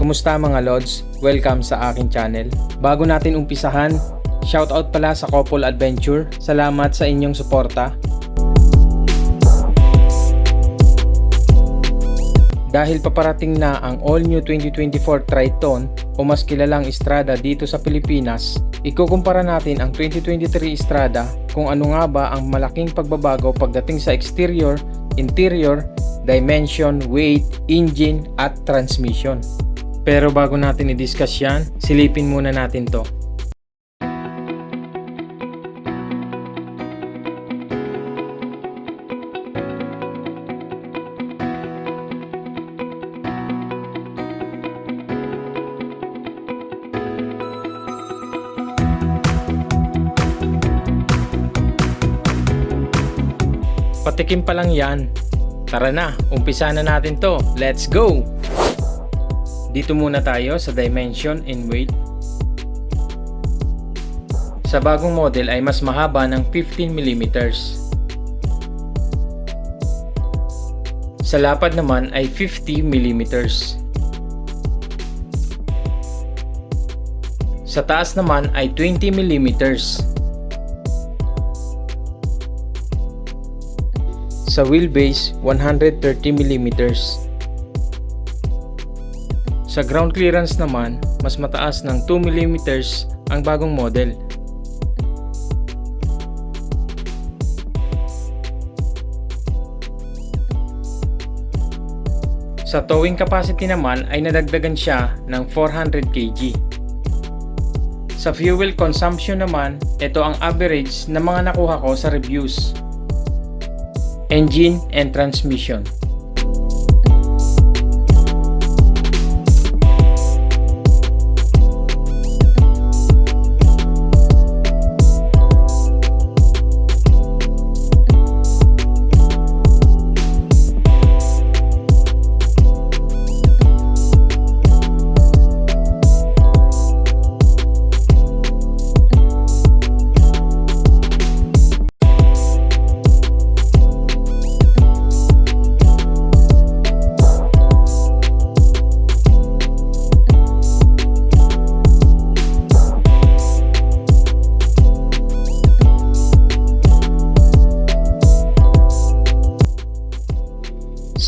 Kumusta mga Lods? Welcome sa aking channel. Bago natin umpisahan, shoutout pala sa Couple Adventure. Salamat sa inyong suporta. Dahil paparating na ang all-new 2024 Triton o mas kilalang Strada dito sa Pilipinas, ikukumpara natin ang 2023 Strada kung ano nga ba ang malaking pagbabago pagdating sa exterior, interior, dimension, weight, engine at transmission. Pero bago natin i-discuss yan, silipin muna natin to. Patikim pa lang yan. Tara na, umpisa na natin to. Let's go! Dito muna tayo sa dimension and weight. Sa bagong model ay mas mahaba ng 15mm. Sa lapad naman ay 50mm. Sa taas naman ay 20mm. Sa wheelbase, 130mm. Sa ground clearance naman, mas mataas ng 2mm ang bagong model. Sa towing capacity naman ay nadagdagan siya ng 400 kg. Sa fuel consumption naman, ito ang average na mga nakuha ko sa reviews. Engine and transmission.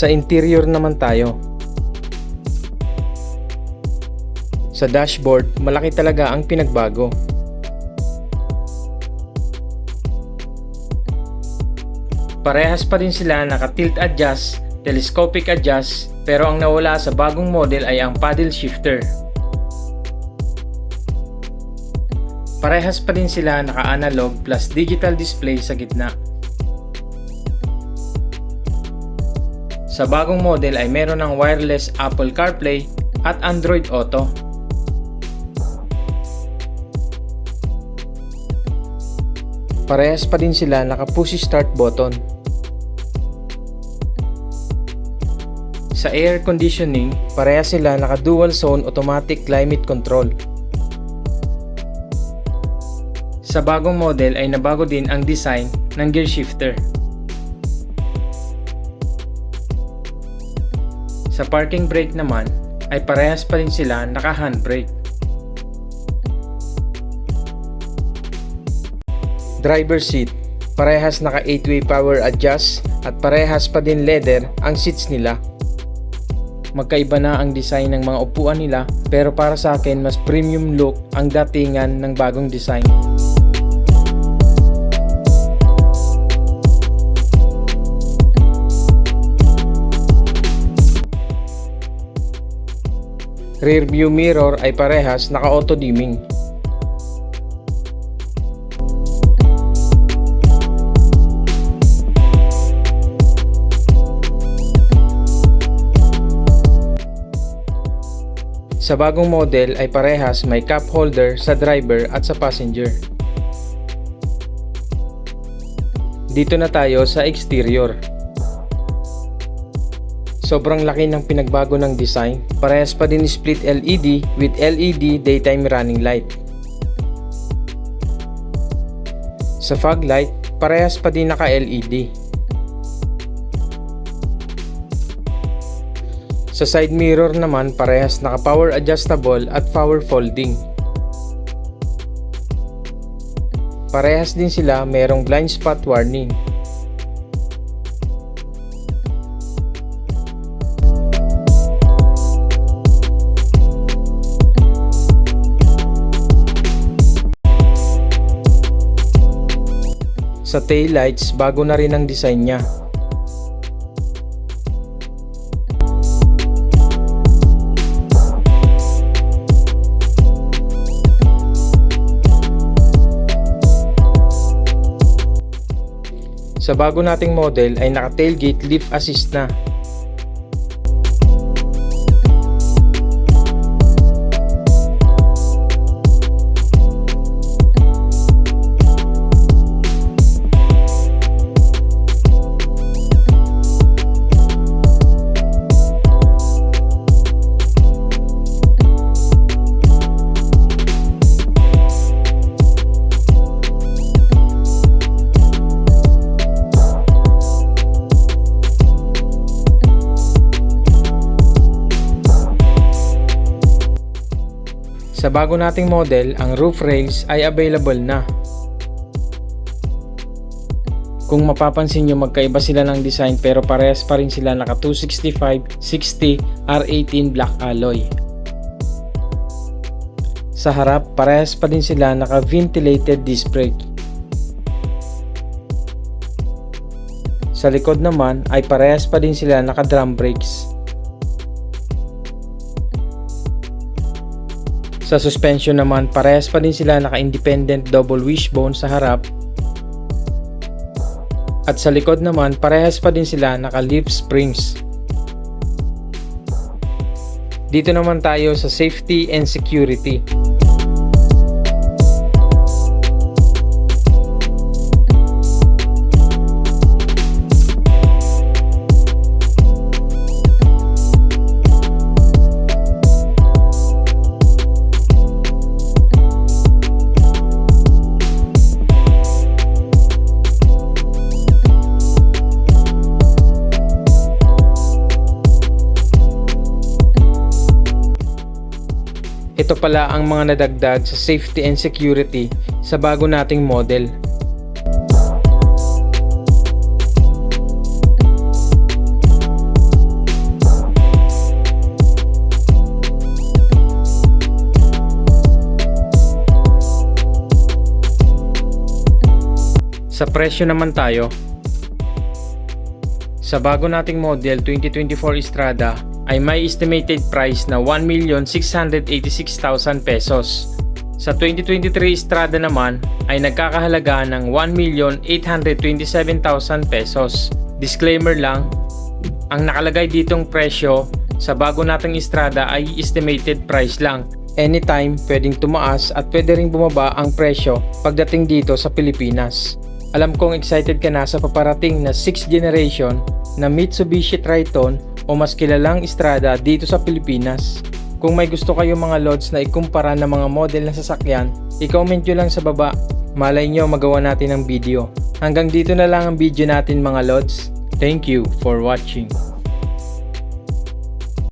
Sa interior naman tayo. Sa dashboard, malaki talaga ang pinagbago. Parehas pa rin sila naka-tilt adjust, telescopic adjust, pero ang nawala sa bagong model ay ang paddle shifter. Parehas pa rin sila naka-analog plus digital display sa gitna. Sa bagong model ay meron ng wireless Apple CarPlay at Android Auto. Parehas pa din sila naka-push start button. Sa air conditioning, parehas sila naka-dual zone automatic climate control. Sa bagong model ay nabago din ang design ng gear shifter. Sa parking brake naman ay parehas pa rin sila naka-handbrake. Driver seat, parehas naka 8-way power adjust at parehas pa din leather ang seats nila. Magkaiba na ang design ng mga upuan nila pero para sa akin mas premium look ang datingan ng bagong design. Rear view mirror ay parehas naka-auto dimming. Sa bagong model ay parehas may cup holder sa driver at sa passenger. Dito na tayo sa exterior. Sobrang laki ng pinagbago ng design. Parehas pa din split LED with LED daytime running light. Sa fog light, parehas pa din naka LED. Sa side mirror naman, parehas naka power adjustable at power folding. Parehas din sila merong blind spot warning. Sa taillights, bago na rin ang design niya. Sa bago nating model ay naka-tailgate lift assist na. Sa bago nating model, ang roof rails ay available na. Kung mapapansin nyo, magkaiba sila ng design pero parehas pa rin sila naka 265/60 R18 black alloy. Sa harap, parehas pa din sila naka ventilated disc brake. Sa likod naman ay parehas pa din sila naka drum brakes. Sa suspension naman, parehas pa din sila naka-independent double wishbone sa harap. At sa likod naman, parehas pa din sila naka-leaf springs. Dito naman tayo sa safety and security. Ito pala ang mga nadagdag sa safety and security sa bago nating model. Sa presyo naman tayo. Sa bago nating model 2024 Strada ay may estimated price na 1,686,000 pesos. Sa 2023 Strada naman ay nagkakahalaga ng 1,827,000 pesos. Disclaimer lang, ang nakalagay ditong presyo sa bago nating Strada ay estimated price lang. Anytime pwedeng tumaas at pwede ring bumaba ang presyo pagdating dito sa Pilipinas. Alam kong excited ka na sa paparating na 6th generation na Mitsubishi Triton o mas kilalang Strada dito sa Pilipinas. Kung may gusto kayo mga lods na ikumpara ng mga model ng sasakyan, i-comment nyo lang sa baba. Malay nyo magawa natin ng video. Hanggang dito na lang ang video natin mga lods. Thank you for watching.